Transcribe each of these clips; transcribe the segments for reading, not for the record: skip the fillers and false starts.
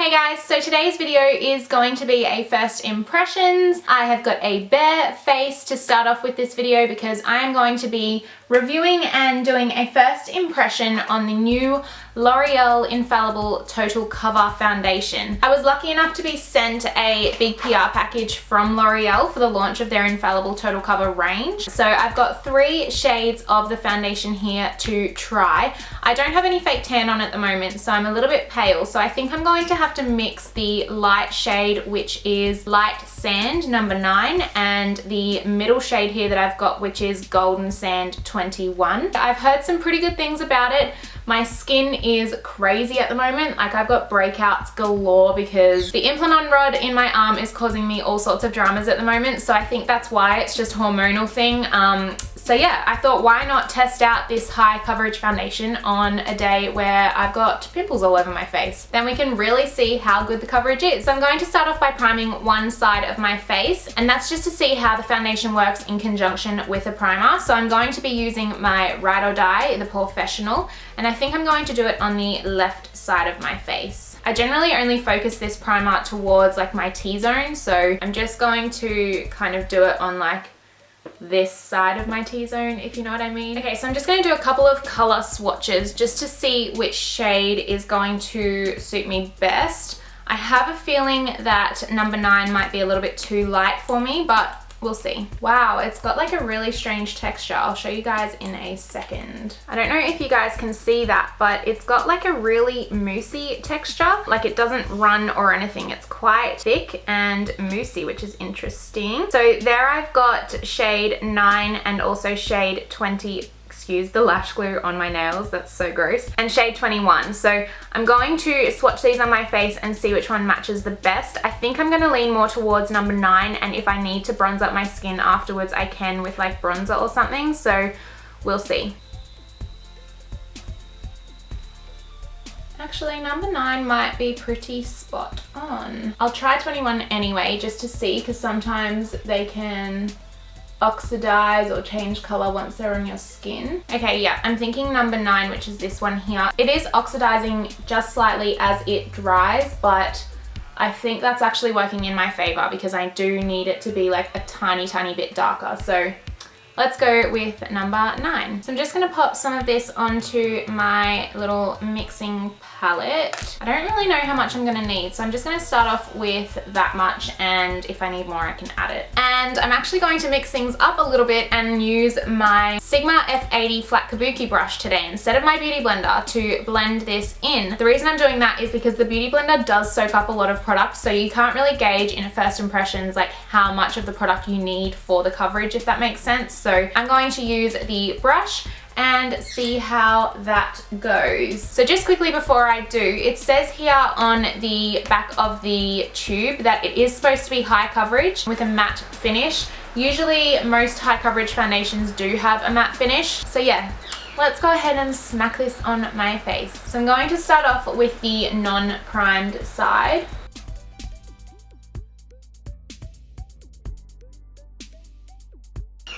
Hey guys, so today's video is going to be a first impressions. I have got a bare face to start off with this video because I am going to be reviewing and doing a first impression on the new L'Oreal Infallible Total Cover Foundation. I was lucky enough to be sent a big PR package from L'Oreal for the launch of their Infallible Total Cover range. So I've got 3 shades of the foundation here to try. I don't have any fake tan on at the moment, so I'm a little bit pale, so I think I'm going to have to mix the light shade, which is Light Sand number 9, and the middle shade here that I've got, which is Golden Sand 21. I've heard some pretty good things about it. My skin is crazy at the moment. Like, I've got breakouts galore because the implant rod in my arm is causing me all sorts of dramas at the moment. So I think that's why. It's just a hormonal thing. So yeah, I thought why not test out this high coverage foundation on a day where I've got pimples all over my face. Then we can really see how good the coverage is. So I'm going to start off by priming one side of my face, and that's just to see how the foundation works in conjunction with a primer. So I'm going to be using my Ride or Die, the Porefessional, and I think I'm going to do it on the left side of my face. I generally only focus this primer towards like my T-zone, so I'm just going to kind of do it on like this side of my T-zone, if you know what I mean. Okay, so I'm just going to do a couple of color swatches just to see which shade is going to suit me best. I have a feeling that number 9 might be a little bit too light for me, but we'll see. Wow, it's got like a really strange texture. I'll show you guys in a second. I don't know if you guys can see that, but it's got like a really moussey texture. Like, it doesn't run or anything. It's quite thick and moussey, which is interesting. So there I've got shade 9 and also shade 20. Excuse the lash glue on my nails, that's so gross, and shade 21. So I'm going to swatch these on my face and see which one matches the best. I think I'm going to lean more towards number 9, and if I need to bronze up my skin afterwards, I can with like bronzer or something, so we'll see. Actually, number 9 might be pretty spot on. I'll try 21 anyway, just to see, because sometimes they can oxidize or change color once they're on your skin. Okay, yeah, I'm thinking number 9, which is this one here. It is oxidizing just slightly as it dries, but I think that's actually working in my favor because I do need it to be like a tiny bit darker. So let's go with number 9. So I'm just gonna pop some of this onto my little mixing palette. I don't really know how much I'm gonna need, so I'm just gonna start off with that much, and if I need more, I can add it. And I'm actually going to mix things up a little bit and use my Sigma F80 flat kabuki brush today instead of my beauty blender to blend this in. The reason I'm doing that is because the beauty blender does soak up a lot of product, so you can't really gauge in first impressions like how much of the product you need for the coverage, if that makes sense. So I'm going to use the brush and see how that goes. So just quickly before I do, it says here on the back of the tube that it is supposed to be high coverage with a matte finish. Usually most high coverage foundations do have a matte finish. So yeah, let's go ahead and smack this on my face. So I'm going to start off with the non-primed side.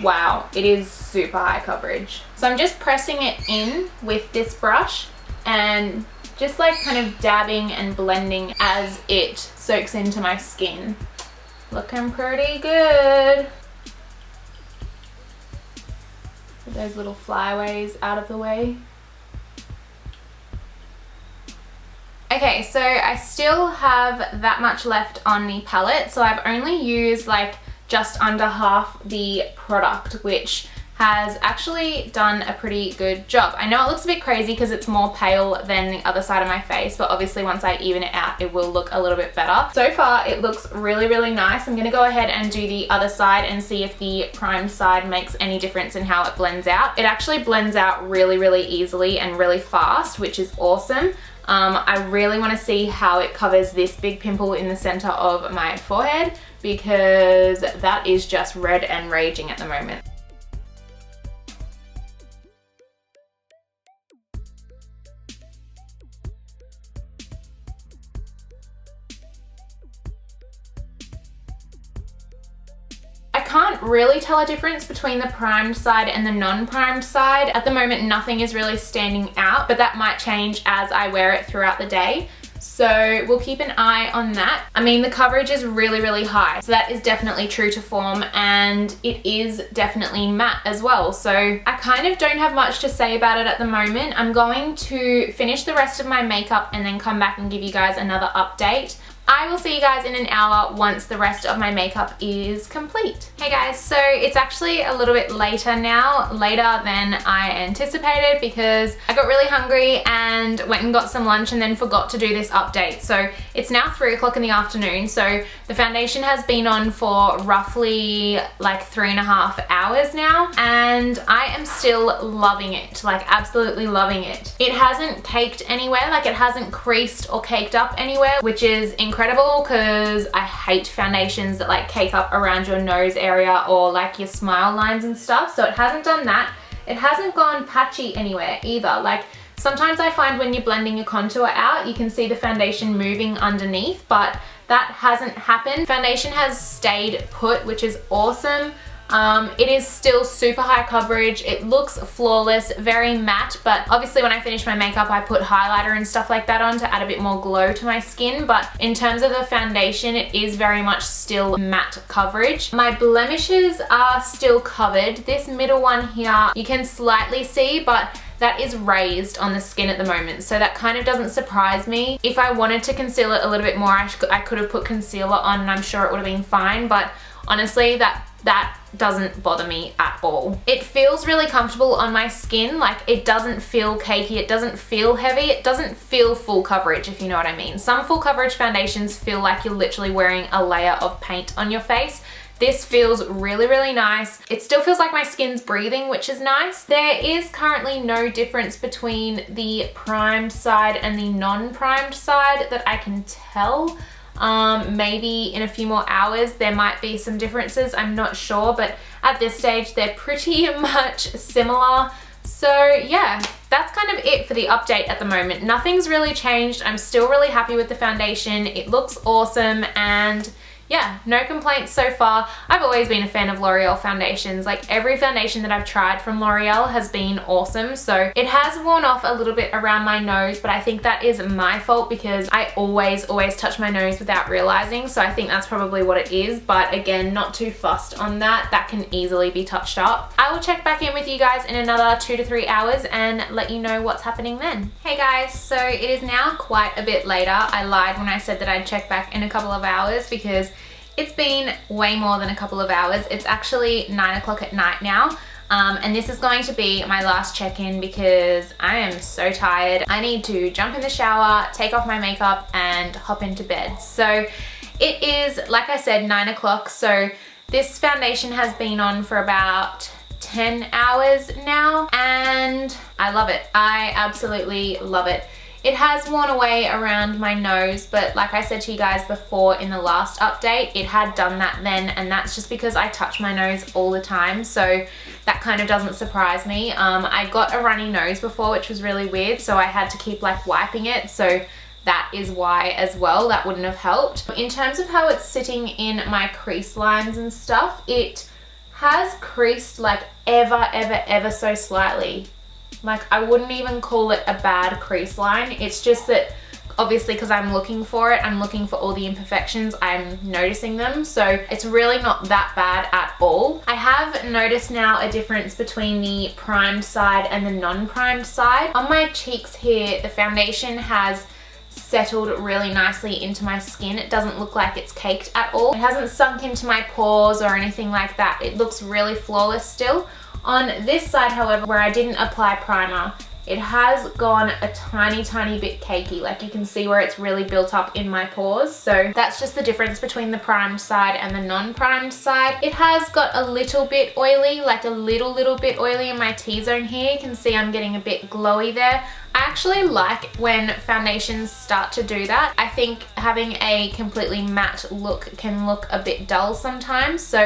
Wow, it is super high coverage. So I'm just pressing it in with this brush and just like kind of dabbing and blending as it soaks into my skin. Looking pretty good. Get those little flyaways out of the way. Okay, so I still have that much left on the palette, so I've only used like just under half the product, which has actually done a pretty good job. I know it looks a bit crazy because it's more pale than the other side of my face, but obviously once I even it out, it will look a little bit better. So far, it looks really nice. I'm gonna go ahead and do the other side and see if the primed side makes any difference in how it blends out. It actually blends out really easily and really fast, which is awesome. I really want to see how it covers this big pimple in the center of my forehead because that is just red and raging at the moment. I can't really tell a difference between the primed side and the non-primed side. At the moment, nothing is really standing out, but that might change as I wear it throughout the day. So we'll keep an eye on that. I mean, the coverage is really, really high. So that is definitely true to form, and it is definitely matte as well. So I kind of don't have much to say about it at the moment. I'm going to finish the rest of my makeup and then come back and give you guys another update. I will see you guys in an hour once the rest of my makeup is complete. Hey guys, so it's actually a little bit later now, later than I anticipated, because I got really hungry and went and got some lunch and then forgot to do this update. So it's now 3 o'clock in the afternoon, so the foundation has been on for roughly like 3.5 hours now, and I am still loving it, like absolutely loving it. It hasn't caked anywhere, like it hasn't creased or caked up anywhere, which is incredible because I hate foundations that like cake up around your nose area or like your smile lines and stuff. So it hasn't done that. It hasn't gone patchy anywhere either. Like sometimes I find when you're blending your contour out, you can see the foundation moving underneath, but that hasn't happened. Foundation has stayed put, which is awesome. It is still super high coverage. It looks flawless, very matte, but obviously when I finish my makeup, I put highlighter and stuff like that on to add a bit more glow to my skin. But in terms of the foundation, it is very much still matte coverage. My blemishes are still covered. This middle one here, you can slightly see, but that is raised on the skin at the moment, so that kind of doesn't surprise me. If I wanted to conceal it a little bit more, I could have put concealer on and I'm sure it would have been fine, but honestly, that doesn't bother me at all. It feels really comfortable on my skin. Like it doesn't feel cakey, it doesn't feel heavy, it doesn't feel full coverage, if you know what I mean. Some full coverage foundations feel like you're literally wearing a layer of paint on your face. This feels really, really nice. It still feels like my skin's breathing, which is nice. There is currently no difference between the primed side and the non-primed side that I can tell. Maybe in a few more hours there might be some differences, I'm not sure, but at this stage they're pretty much similar. So yeah, that's kind of it for the update at the moment. Nothing's really changed. I'm still really happy with the foundation. It looks awesome, and yeah, no complaints so far. I've always been a fan of L'Oreal foundations. Like every foundation that I've tried from L'Oreal has been awesome. So it has worn off a little bit around my nose, but I think that is my fault because I always touch my nose without realizing. So I think that's probably what it is. But again, not too fussed on that. That can easily be touched up. I will check back in with you guys in another 2 to 3 hours and let you know what's happening then. Hey guys, so it is now quite a bit later. I lied when I said that I'd check back in a couple of hours because it's been way more than a couple of hours. It's actually 9 o'clock at night now. And this is going to be my last check-in because I am so tired. I need to jump in the shower, take off my makeup and hop into bed. So it is, like I said, 9 o'clock. So this foundation has been on for about 10 hours now and I love it. I absolutely love it. It has worn away around my nose, but like I said to you guys before in the last update, it had done that then, and that's just because I touch my nose all the time, so that kind of doesn't surprise me. I got a runny nose before, which was really weird, so I had to keep like wiping it, so that is why as well. That wouldn't have helped. In terms of how it's sitting in my crease lines and stuff, it has creased like ever so slightly. Like I wouldn't even call it a bad crease line. It's just that obviously because I'm looking for it, I'm looking for all the imperfections, I'm noticing them. So it's really not that bad at all. I have noticed now a difference between the primed side and the non-primed side. On my cheeks here, the foundation has settled really nicely into my skin. It doesn't look like it's caked at all. It hasn't sunk into my pores or anything like that. It looks really flawless still. On this side, however, where I didn't apply primer, it has gone a tiny bit cakey. Like you can see where it's really built up in my pores. So that's just the difference between the primed side and the non-primed side. It has got a little bit oily, like a little bit oily in my T-zone here. You can see I'm getting a bit glowy there. I actually like when foundations start to do that. I think having a completely matte look can look a bit dull sometimes. So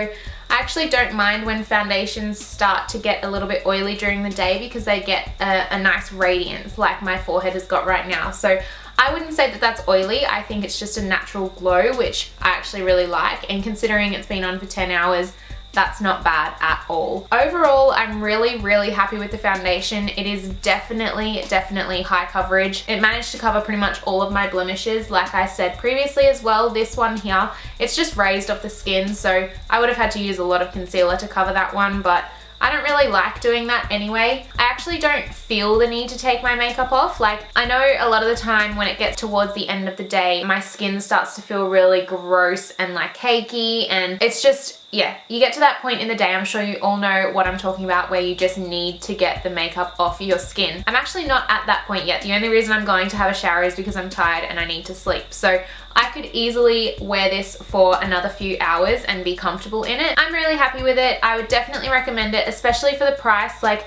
I actually don't mind when foundations start to get a little bit oily during the day because they get a nice radiance like my forehead has got right now. So I wouldn't say that that's oily. I think it's just a natural glow, which I actually really like. And considering it's been on for 10 hours, that's not bad at all. Overall, I'm really happy with the foundation. It is definitely high coverage. It managed to cover pretty much all of my blemishes, like I said previously as well. This one here, it's just raised off the skin, so I would have had to use a lot of concealer to cover that one, but I don't really like doing that anyway. I actually don't feel the need to take my makeup off. Like, I know a lot of the time when it gets towards the end of the day, my skin starts to feel really gross and like cakey, and it's just, yeah, you get to that point in the day, I'm sure you all know what I'm talking about, where you just need to get the makeup off your skin. I'm actually not at that point yet. The only reason I'm going to have a shower is because I'm tired and I need to sleep. So I could easily wear this for another few hours and be comfortable in it. I'm really happy with it. I would definitely recommend it, especially for the price. Like,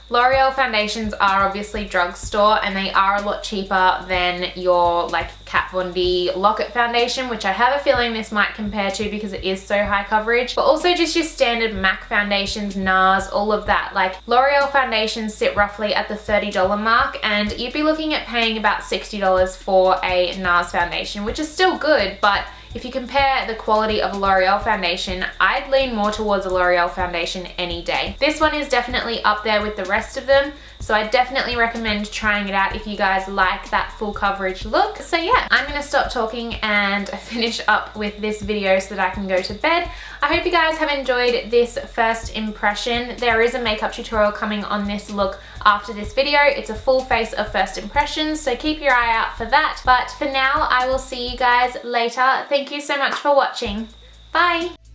L'Oreal foundations are obviously drugstore and they are a lot cheaper than your like Kat Von D Lock-It foundation, which I have a feeling this might compare to because it is so high coverage, but also just your standard MAC foundations, NARS, all of that. Like, L'Oreal foundations sit roughly at the $30 mark, and you'd be looking at paying about $60 for a NARS foundation, which is still good, but if you compare the quality of a L'Oreal foundation, I'd lean more towards a L'Oreal foundation any day. This one is definitely up there with the rest of them, so I definitely recommend trying it out if you guys like that full coverage look. So yeah, I'm gonna stop talking and finish up with this video so that I can go to bed. I hope you guys have enjoyed this first impression. There is a makeup tutorial coming on this look after this video. It's a full face of first impressions, so keep your eye out for that. But for now, I will see you guys later. Thank you so much for watching. Bye!